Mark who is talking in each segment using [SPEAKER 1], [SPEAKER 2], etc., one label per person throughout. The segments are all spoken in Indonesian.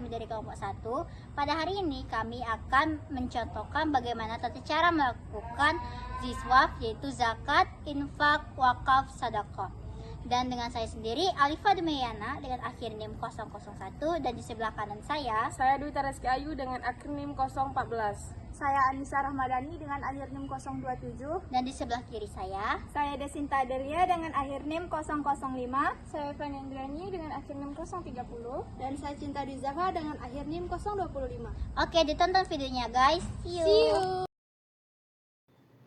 [SPEAKER 1] kami dari kelompok 1. Pada hari ini kami akan mencontohkan bagaimana tata cara melakukan ziswaf, yaitu zakat, infak, wakaf, sedekah. Dan dengan saya sendiri, Alifa Demeyana dengan akhir NIM 001, dan di sebelah kanan saya
[SPEAKER 2] Dwi Tareski Ayu dengan akhir NIM 014.
[SPEAKER 3] Saya Anissa Rahmadani dengan akhir NIM 027.
[SPEAKER 1] dan di sebelah kiri saya
[SPEAKER 3] Saya Desinta Delia dengan akhir NIM 005.
[SPEAKER 2] Saya Fani Andrani dengan akhir NIM 030.
[SPEAKER 3] Dan saya Cinta Dizafa dengan akhir NIM 025.
[SPEAKER 1] Oke, ditonton videonya guys. See you.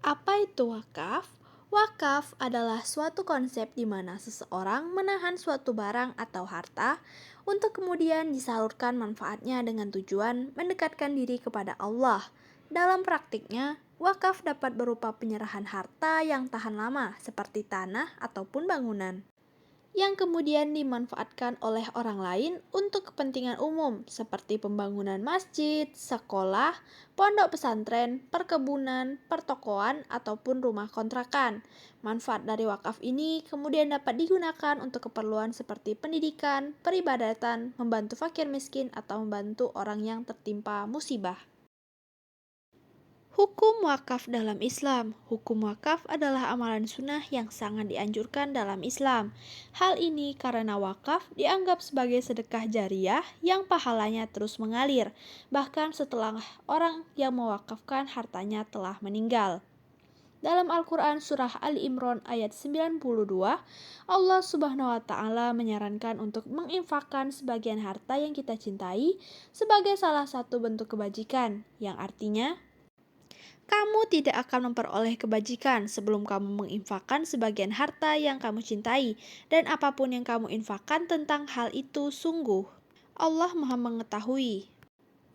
[SPEAKER 4] Apa itu wakaf? Wakaf adalah suatu konsep di mana seseorang menahan suatu barang atau harta untuk kemudian disalurkan manfaatnya dengan tujuan mendekatkan diri kepada Allah. Dalam praktiknya, wakaf dapat berupa penyerahan harta yang tahan lama seperti tanah ataupun bangunan, yang kemudian dimanfaatkan oleh orang lain untuk kepentingan umum seperti pembangunan masjid, sekolah, pondok pesantren, perkebunan, pertokoan, ataupun rumah kontrakan. Manfaat dari wakaf ini kemudian dapat digunakan untuk keperluan seperti pendidikan, peribadatan, membantu fakir miskin, atau membantu orang yang tertimpa musibah. Hukum wakaf dalam Islam. Hukum wakaf adalah amalan sunnah yang sangat dianjurkan dalam Islam. Hal ini karena wakaf dianggap sebagai sedekah jariyah yang pahalanya terus mengalir, bahkan setelah orang yang mewakafkan hartanya telah meninggal. Dalam Al-Quran Surah Ali Imran ayat 92, Allah Subhanahu wa Ta'ala menyarankan untuk menginfakkan sebagian harta yang kita cintai sebagai salah satu bentuk kebajikan, yang artinya kamu tidak akan memperoleh kebajikan sebelum kamu menginfakkan sebagian harta yang kamu cintai, dan apapun yang kamu infakkan tentang hal itu sungguh Allah Maha mengetahui.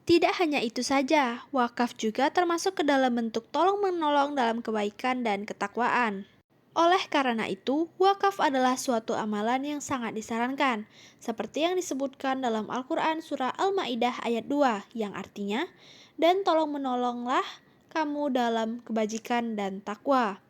[SPEAKER 4] Tidak hanya itu saja, wakaf juga termasuk ke dalam bentuk tolong-menolong dalam kebaikan dan ketakwaan. Oleh karena itu, wakaf adalah suatu amalan yang sangat disarankan, seperti yang disebutkan dalam Al-Quran Surah Al-Ma'idah ayat 2, yang artinya, dan tolong-menolonglah kamu dalam kebajikan dan takwa.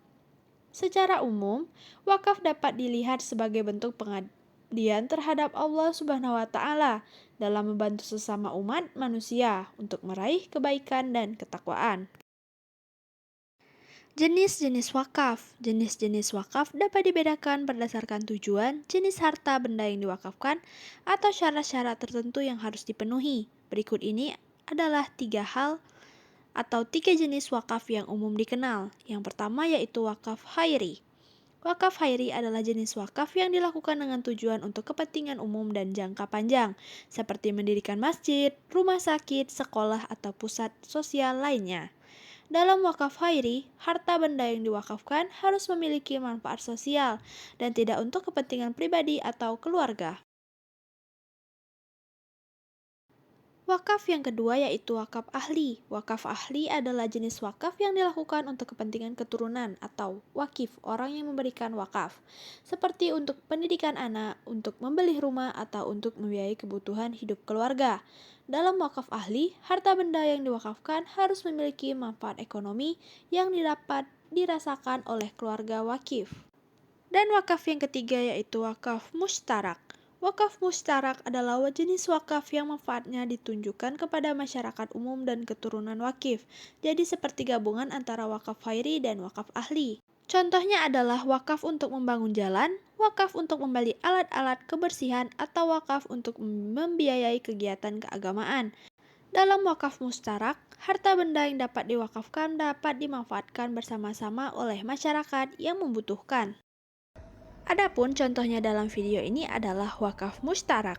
[SPEAKER 4] Secara umum, wakaf dapat dilihat sebagai bentuk pengabdian terhadap Allah Subhanahu wa Ta'ala dalam membantu sesama umat manusia untuk meraih kebaikan dan ketakwaan. Jenis-jenis wakaf. Jenis-jenis wakaf dapat dibedakan berdasarkan tujuan, jenis harta benda yang diwakafkan, atau syarat-syarat tertentu yang harus dipenuhi. Berikut ini adalah 3 hal atau 3 jenis wakaf yang umum dikenal. Yang pertama yaitu wakaf khairi. Wakaf khairi adalah jenis wakaf yang dilakukan dengan tujuan untuk kepentingan umum dan jangka panjang, seperti mendirikan masjid, rumah sakit, sekolah, atau pusat sosial lainnya. Dalam wakaf khairi, harta benda yang diwakafkan harus memiliki manfaat sosial dan tidak untuk kepentingan pribadi atau keluarga. Wakaf yang kedua yaitu wakaf ahli. Wakaf ahli adalah jenis wakaf yang dilakukan untuk kepentingan keturunan atau wakif, orang yang memberikan wakaf, seperti untuk pendidikan anak, untuk membeli rumah, atau untuk membiayai kebutuhan hidup keluarga. Dalam wakaf ahli, harta benda yang diwakafkan harus memiliki manfaat ekonomi yang dapat dirasakan oleh keluarga wakif. Dan wakaf yang ketiga yaitu wakaf mustarak. Wakaf mustarak adalah jenis wakaf yang manfaatnya ditunjukkan kepada masyarakat umum dan keturunan wakif, jadi seperti gabungan antara wakaf khairi dan wakaf ahli. Contohnya adalah wakaf untuk membangun jalan, wakaf untuk membeli alat-alat kebersihan, atau wakaf untuk membiayai kegiatan keagamaan. Dalam wakaf mustarak, harta benda yang dapat diwakafkan dapat dimanfaatkan bersama-sama oleh masyarakat yang membutuhkan. Adapun contohnya dalam video ini adalah wakaf mustarak.